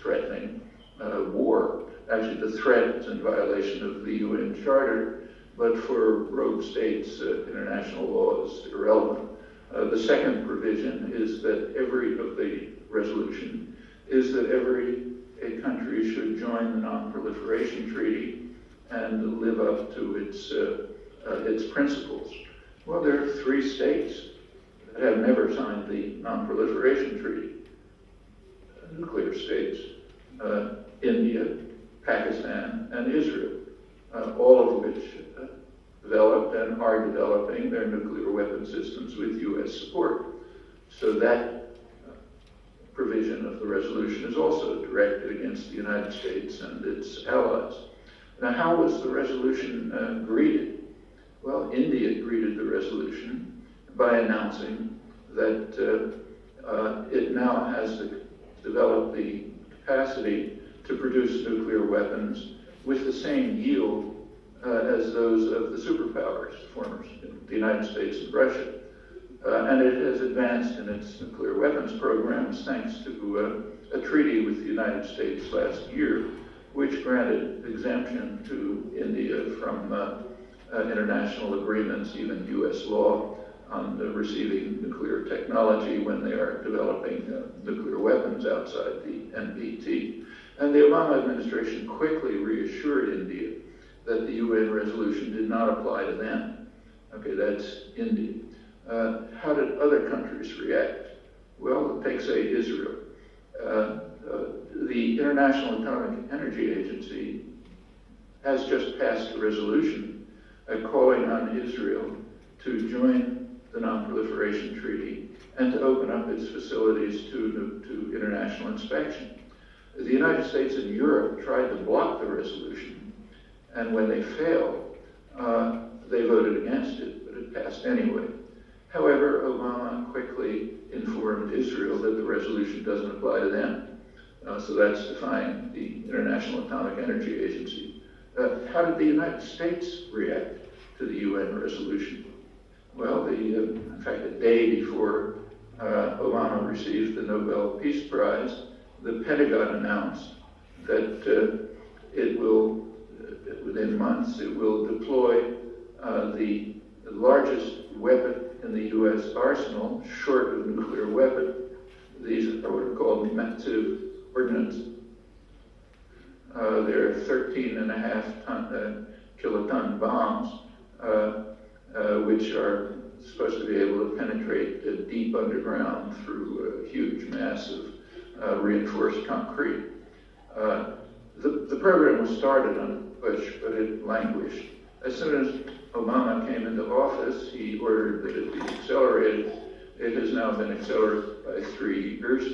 threatening war. Actually, the threat is in violation of the UN Charter, but for rogue states, international law is irrelevant. The second provision is that every resolution is that every country should join the Non-Proliferation Treaty and live up to its principles. Well, there are 3 states that have never signed the Non-Proliferation Treaty, nuclear states, India, Pakistan, and Israel, all of which developed and are developing their nuclear weapon systems with U.S. support. So that provision of the resolution is also directed against the United States and its allies. Now, how was the resolution greeted? Well, India greeted the resolution by announcing that it now has developed the capacity to produce nuclear weapons with the same yield as those of the superpowers, former the United States and Russia. And it has advanced in its nuclear weapons programs thanks to a treaty with the United States last year, which granted exemption to India from international agreements, even U.S. law, on receiving nuclear technology when they are developing nuclear weapons outside the NPT. And the Obama administration quickly reassured India that the UN resolution did not apply to them. Okay, that's India. How did other countries react? Well, take, say, Israel. The International Atomic Energy Agency has just passed a resolution calling on Israel to join the Non-Proliferation Treaty and to open up its facilities to international inspection. The United States and Europe tried to block the resolution, and when they failed, they voted against it, but it passed anyway. However, Obama quickly informed Israel that the resolution doesn't apply to them. So that's defying the International Atomic Energy Agency. How did the United States react to the UN resolution? Well, in fact, a day before Obama received the Nobel Peace Prize, the Pentagon announced that it will, within months, it will deploy the largest weapon in the U.S. arsenal, short of nuclear weapon. These are what are called massive ordnance. They're 13.5 kiloton bombs, which are supposed to be able to penetrate deep underground through a huge mass of reinforced concrete. The program was started on Bush, but it languished. As soon as Obama came into office, he ordered that it be accelerated. It has now been accelerated by 3 years,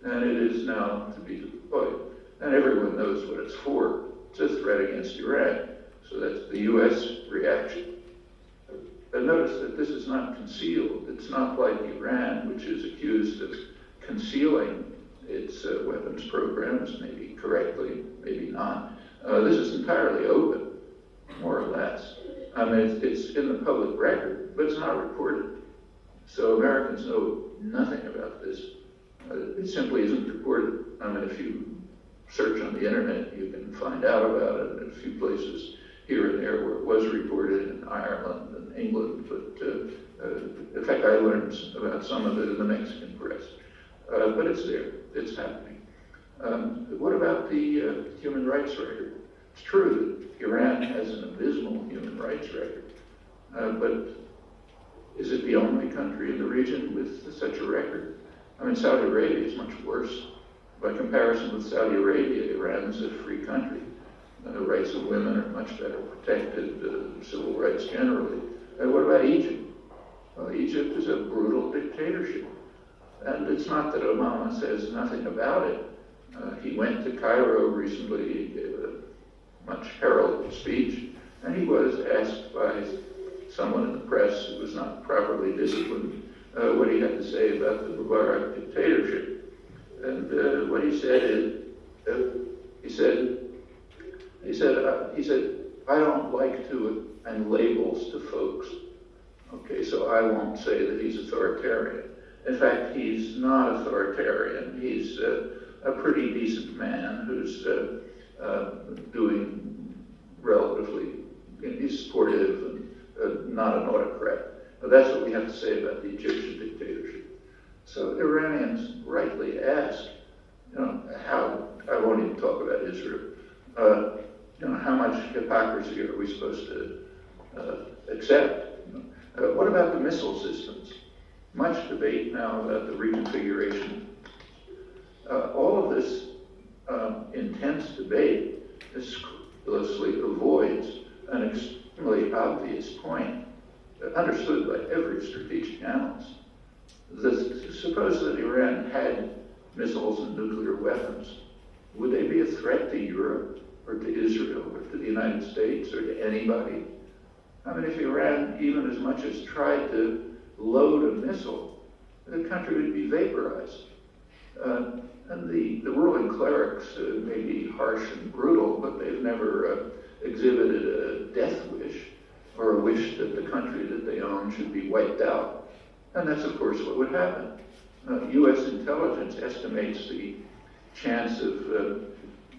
and it is now to be deployed. And everyone knows what it's for. It's a threat against Iran. So that's the U.S. reaction. But notice that this is not concealed. It's not like Iran, which is accused of concealing its weapons programs, maybe correctly, maybe not. This is entirely open, more or less. I mean, it's in the public record, but it's not reported. So Americans know nothing about this. It simply isn't reported. I mean, if you search on the internet, you can find out about it in a few places here and there where it was reported, in Ireland and England, but in fact I learned about some of it in the Mexican press. But it's there, it's happening. What about the human rights record? It's true that Iran has an abysmal human rights record, but is it the only country in the region with such a record? I mean, Saudi Arabia is much worse. By comparison with Saudi Arabia, Iran is a free country. The rights of women are much better protected, civil rights generally. And what about Egypt? Well, Egypt is a brutal dictatorship. And it's not that Obama says nothing about it. He went to Cairo recently, he gave a much heralded speech, and he was asked by someone in the press who was not properly disciplined what he had to say about the Mubarak dictatorship. And what he said is, he said, I don't like to and labels to folks. Okay, so I won't say that he's authoritarian. In fact, he's not authoritarian. He's a pretty decent man who's doing relatively, he's supportive and not an autocrat. But that's what we have to say about the Egyptian dictatorship. So Iranians rightly ask, how, I won't even talk about Israel, how much hypocrisy are we supposed to accept? What about the missile systems? Much debate now about the reconfiguration. All of this intense debate scrupulously avoids an extremely obvious point understood by every strategic analyst. Suppose that Iran had missiles and nuclear weapons. Would they be a threat to Europe or to Israel or to the United States or to anybody? I mean, if Iran even as much as tried to load a missile, the country would be vaporized. And the ruling clerics may be harsh and brutal, but they've never exhibited a death wish or a wish that the country that they own should be wiped out. And that's, of course, what would happen. U.S. intelligence estimates the chance of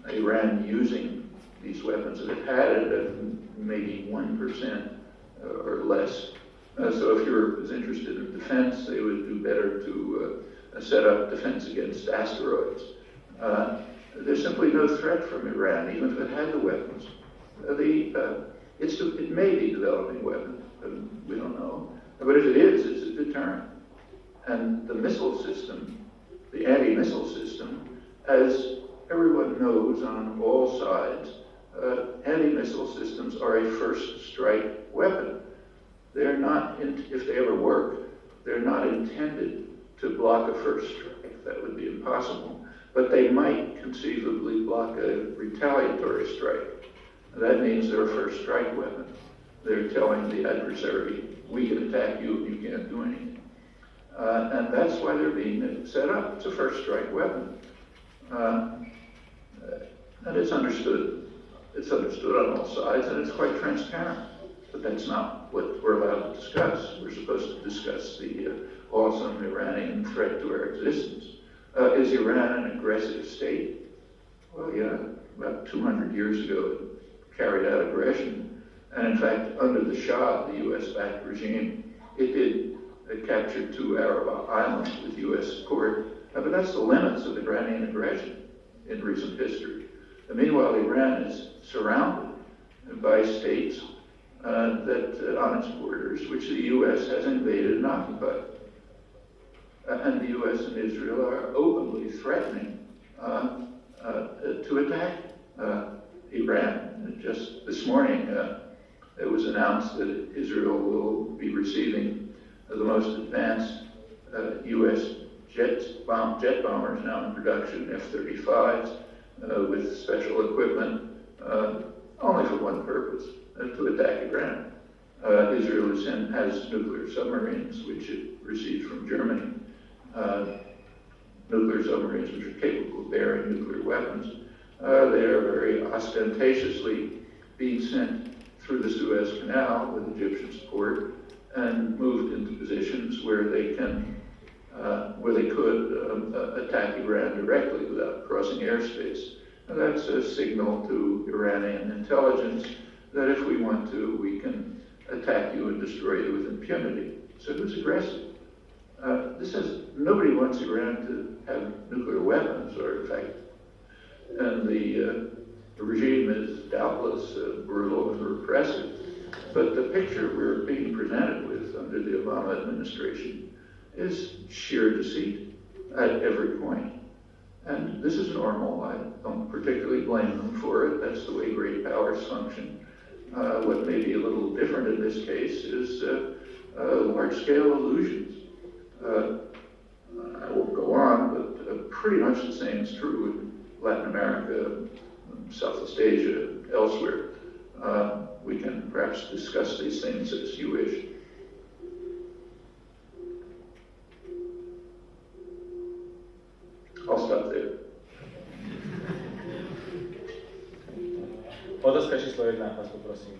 Iran using these weapons if it had it at maybe 1% or less. So if Europe is interested in defense, they would do better to set up defense against asteroids. There's simply no threat from Iran, even if it had the weapons. It may be developing weapons, we don't know. But if it is, it's a deterrent. And the missile system, the anti-missile system, as everyone knows on all sides, anti-missile systems are a first strike weapon. They're not, if they ever work, they're not intended to block a first strike. That would be impossible. But they might conceivably block a retaliatory strike. That means they're a first strike weapon. They're telling the adversary, we can attack you and you can't do anything. And that's why they're being set up. It's a first strike weapon. And it's understood. It's understood on all sides, and it's quite transparent. But that's not what we're allowed to discuss. We're supposed to discuss the awesome Iranian threat to our existence. Is Iran an aggressive state? Well, yeah, about 200 years ago it carried out aggression. And in fact, under the Shah, the US-backed regime, it did capture 2 Arab islands with US support. But that's the limits of Iranian aggression in recent history. And meanwhile, Iran is surrounded by states that on its borders, which the U.S. has invaded and occupied. And the U.S. and Israel are openly threatening to attack Iran. Just this morning, it was announced that Israel will be receiving the most advanced U.S. jet bombers now in production, F-35s, with special equipment, only for one purpose, to attack Iran. Israel has nuclear submarines, which it received from Germany. Nuclear submarines which are capable of bearing nuclear weapons. They are very ostentatiously being sent through the Suez Canal with Egyptian support and moved into positions where they could attack Iran directly without crossing airspace. And that's a signal to Iranian intelligence that if we want to, we can attack you and destroy you with impunity. So it was aggressive. This says nobody wants Iran to have nuclear weapons, or in fact, and the regime is doubtless brutal and repressive. But the picture we're being presented with under the Obama administration is sheer deceit at every point. And this is normal. I don't particularly blame them for it. That's the way great powers function. What may be a little different in this case is large-scale illusions. I won't go on, but pretty much the same is true in Latin America, Southeast Asia, elsewhere. We can perhaps discuss these things as you wish. I'll stop there. Otázka číslo 1, vás poprosím.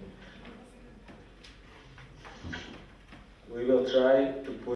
We will try to put